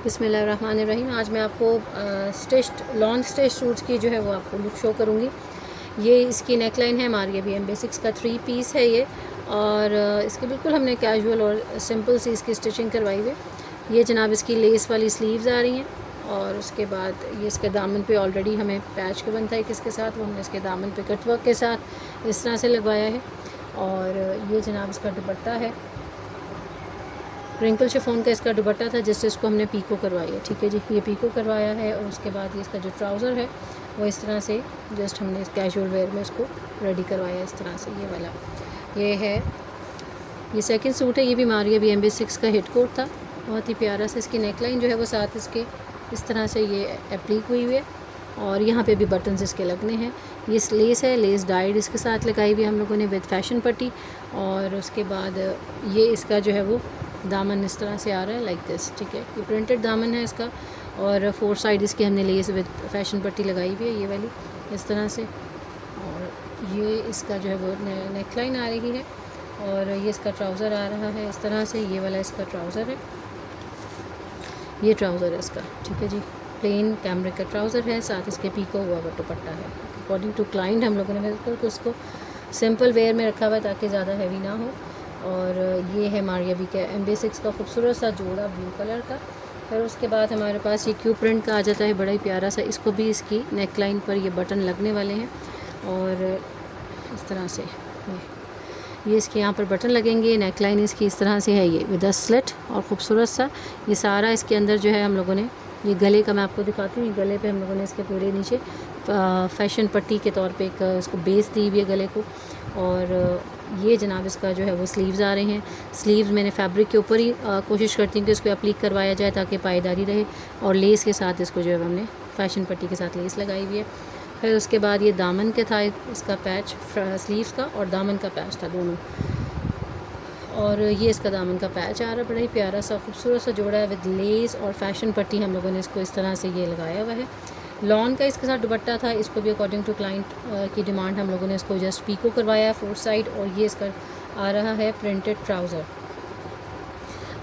बिस्मिल्लाहिर्रहमानिर्रहीम। आज मैं आपको स्टिच्ड लॉन्ग स्टिच सूट्स की जो है वो आपको लुक शो करूँगी। ये इसकी नेक लाइन है हमारी, अभी बेसिक्स का 3 पीस है ये, और इसके बिल्कुल हमने कैजुअल और सिंपल सी इसकी स्टिचिंग करवाई हुई। ये जनाब इसकी लेस वाली स्लीव्स आ रही हैं, और उसके बाद ये इसके दामन पे ऑलरेडी हमें पैच का बनता है किसके साथ, वो हमने इसके दामन पे कटवर्क के साथ इस तरह से लगवाया है। और ये जनाब इसका दुपट्टा है, रिंकल शिफॉन का इसका दुपट्टा था जिसको हमने पीको करवाई है। ठीक है जी, ये पीको करवाया है। और उसके बाद ये इसका जो ट्राउज़र है वो इस तरह से जस्ट हमने कैजुअल वेयर में इसको रेडी करवाया इस तरह से। ये वाला ये है, ये सेकंड सूट है। ये भी हमारी अभी MB6 का हिट कोट था, बहुत ही प्यारा सा। इसकी नेक लाइन जो है वो साथ इसके इस तरह से ये एप्लीक हुई हुई है, और यहाँ पे भी बटन्स इसके लगने हैं। ये लेस है, लेस डाइड इसके साथ लगाई हुई हम लोगों ने विद फैशन पट्टी। और उसके बाद ये इसका जो है वो दामन इस तरह से आ रहा है लाइक दिस। ठीक है, ये प्रिंटेड दामन है इसका, और 4 साइड इसकी हमने लेस विद फैशन पट्टी लगाई हुई है ये वाली इस तरह से। और ये इसका जो है वो नेक लाइन आ रही है, और ये इसका ट्राउज़र आ रहा है इस तरह से। ये वाला इसका ट्राउज़र है, ये ट्राउज़र है इसका। ठीक है जी, प्लेन कैमरिक का ट्राउज़र है, साथ इसके पीको हुआ हुआ दुपट्टा है। अकॉर्डिंग टू क्लाइंट हम लोगों ने बिल्कुल उसको सिंपल वेयर में रखा हुआ है ताकि ज़्यादा हैवी ना हो। और ये है हमारी अभी का MB6 का खूबसूरत सा जोड़ा ब्लू कलर का। फिर उसके बाद हमारे पास ये क्यू प्रिंट का आ जाता है, बड़ा ही प्यारा सा। इसको भी इसकी नेक लाइन पर ये बटन लगने वाले हैं, और इस तरह से ये इसके यहाँ पर बटन लगेंगे। नेक लाइन इसकी इस तरह से है, ये विद अ स्लिट और ख़ूबसूरत सा। ये सारा इसके अंदर जो है हम लोगों ने, ये गले का मैं आपको दिखाती हूँ। गले पे हम लोगों ने इसके पूरे नीचे फैशन पट्टी के तौर पे एक इसको बेस दी हुई है गले को। और ये जनाब इसका जो है वो स्लीव्स आ रहे हैं। स्लीव्स मैंने फैब्रिक के ऊपर ही कोशिश करती हूँ कि इसको एप्लीक करवाया जाए ताकि पायदारी रहे, और लेस के साथ इसको जो है हमने फैशन पट्टी के साथ लेस लगाई हुई है। फिर उसके बाद ये दामन के था इसका पैच, स्लीव्स का और दामन का पैच था दोनों। और ये इसका दामन का पैच आ रहा है, बड़ा ही प्यारा सा खूबसूरत सा जोड़ा है विद लेस और फैशन पट्टी हम लोगों ने इसको इस तरह से ये लगाया हुआ है। लॉन का इसके साथ दुपट्टा था, इसको भी अकॉर्डिंग टू क्लाइंट की डिमांड हम लोगों ने इसको जस्ट पीको करवाया है 4 साइड। और ये इसका आ रहा है प्रिंटेड ट्राउज़र।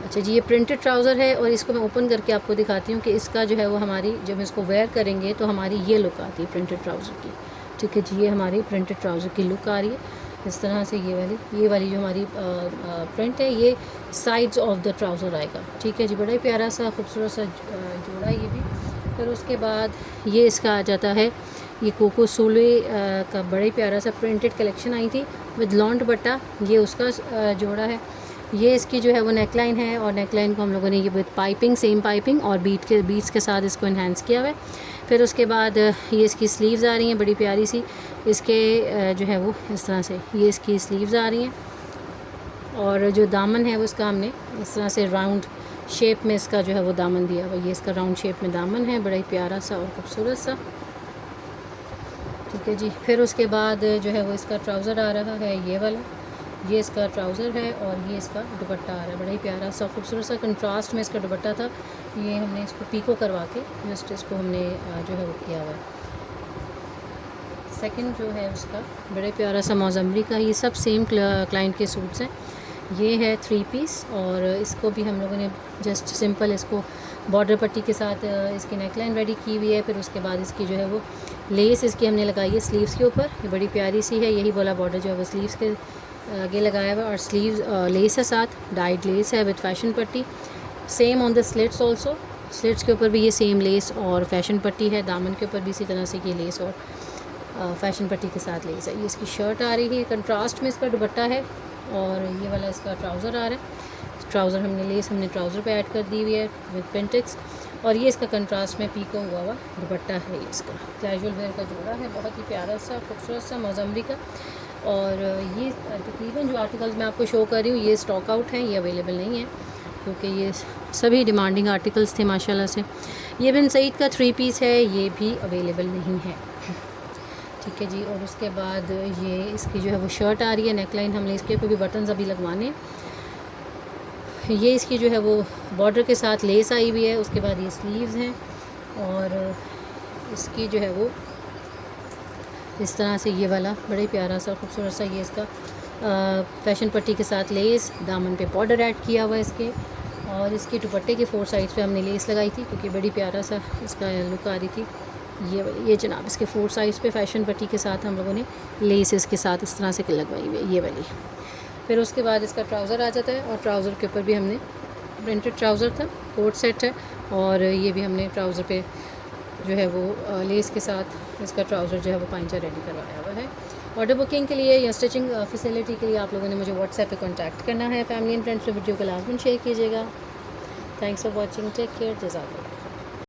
अच्छा जी, ये प्रिंटेड ट्राउज़र है, और इसको मैं ओपन करके आपको दिखाती हूँ कि इसका जो है वो हमारी जब हम इसको वेयर करेंगे तो हमारी ये लुक आती है प्रिंटेड ट्राउज़र की। ठीक है जी, ये हमारी प्रिंटेड ट्राउज़र की लुक आ रही है इस तरह से। ये वाली जो हमारी प्रिंट है, ये साइड्स ऑफ द ट्राउज़र आएगा। ठीक है जी, बड़ा ही प्यारा सा खूबसूरत सा जोड़ा ये भी। फिर उसके बाद ये इसका आ जाता है, ये कोको सोले का बड़ा ही प्यारा सा प्रिंटेड कलेक्शन आई थी विद लॉन दुपट्टा, ये उसका जोड़ा है। ये इसकी जो है वो नेक लाइन है, और नेक लाइन को हम लोगों ने ये विद पाइपिंग, सेम पाइपिंग और बीट्स के साथ इसको इन्हेंस किया हुआ है। फिर उसके बाद ये इसकी स्लीव्स आ रही हैं बड़ी प्यारी सी, इसके जो है वो इस तरह से ये इसकी स्लीव्स आ रही हैं। और जो दामन है वो इसका हमने इस तरह से राउंड शेप में इसका जो है वो दामन दिया हुआ। ये इसका राउंड शेप में दामन है, बड़ा ही प्यारा सा और खूबसूरत सा। ठीक है जी, फिर उसके बाद जो है वो इसका ट्राउज़र आ रहा है ये वाला, ये इसका ट्राउज़र है, और ये इसका दुपट्टा आ रहा है बड़ा ही प्यारा सा खूबसूरत सा। कंट्रास्ट में इसका दुपट्टा था, ये हमने इसको पीको करवा के जस्ट इसको हमने जो है वो किया हुआ है। सेकंड जो है उसका बड़े प्यारा सा मौजमरी का, ये सब सेम क्लाइंट के सूट्स हैं। ये है 3 पीस, और इसको भी हम लोगों ने जस्ट सिंपल इसको बॉर्डर पट्टी के साथ इसकी नेक लाइन रेडी की हुई है। फिर उसके बाद इसकी जो है वो लेस इसकी हमने लगाई है स्लीव्स के ऊपर, ये बड़ी प्यारी सी है। यही वाला बॉर्डर जो है वो स्लीव्स के आगे लगाया हुआ है, और स्लीव्स लेस है साथ, डाइड लेस है विद फैशन पट्टी। Same on the slits also, slits के ऊपर भी ये सेम लेस और फैशन पट्टी है। दामन के ऊपर भी इसी तरह से ये लेस और फैशन पट्टी के साथ लेस है। ये इसकी शर्ट आ रही है, कंट्रास्ट में इसका दुपट्टा है, और ये वाला इसका ट्राउज़र आ रहा है। ट्राउज़र हमने ट्राउज़र पे ऐड कर दी हुई है विद पेंटिक्स, और ये इसका कंट्रास्ट में पीको हुआ हुआ दुपट्टा है। ये इसका कैजुअल वेयर का जोड़ा है, बहुत ही प्यारा सा खूबसूरत सा मौजमरी का। और ये तकरीबन जो आर्टिकल्स मैं आपको शो कर रही हूँ ये स्टॉक आउट हैं, ये अवेलेबल नहीं है, क्योंकि ये सभी डिमांडिंग आर्टिकल्स थे माशाल्लाह से। ये बिन सईद का 3 पीस है, ये भी अवेलेबल नहीं है। ठीक है जी, और उसके बाद ये इसकी जो है वो शर्ट आ रही है, नेक लाइन हमने इसके ऊपर भी बटन्स अभी लगवाने। ये इसकी जो है वो बॉर्डर के साथ लेस आई हुई है। उसके बाद ये स्लीव्स हैं, और इसकी जो है वो इस तरह से ये वाला बड़ा ही प्यारा सा खूबसूरत सा ये इसका फैशन पट्टी के साथ लेस, दामन पे बॉर्डर ऐड किया हुआ है इसके। और इसके दुपट्टे के 4 साइड्स पे हमने लेस लगाई थी क्योंकि बड़ी प्यारा सा इसका लुक आ रही थी। ये जनाब इसके 4 साइड्स पे फैशन पट्टी के साथ हम लोगों ने लेस इसके साथ इस तरह से लगवाई हुई है, ये वाली। फिर उसके बाद इसका ट्राउज़र आ जाता है और ट्राउज़र के ऊपर भी हमने प्रिंटेड ट्राउज़र था, कोट सेट है, और ये भी हमने ट्राउज़र पे जो है वो लेस के साथ इसका ट्राउज़र जो है वो पाइंचा रेडी करवाया हुआ है। ऑर्डर बुकिंग के लिए या स्टिचिंग फैसिलिटी के लिए आप लोगों ने मुझे व्हाट्सएप पे कांटेक्ट करना है। फैमिली एंड फ्रेंड्स में वीडियो को लाजमन शेयर कीजिएगा। Thanks for watching, take care, जज़ाकल्लाह।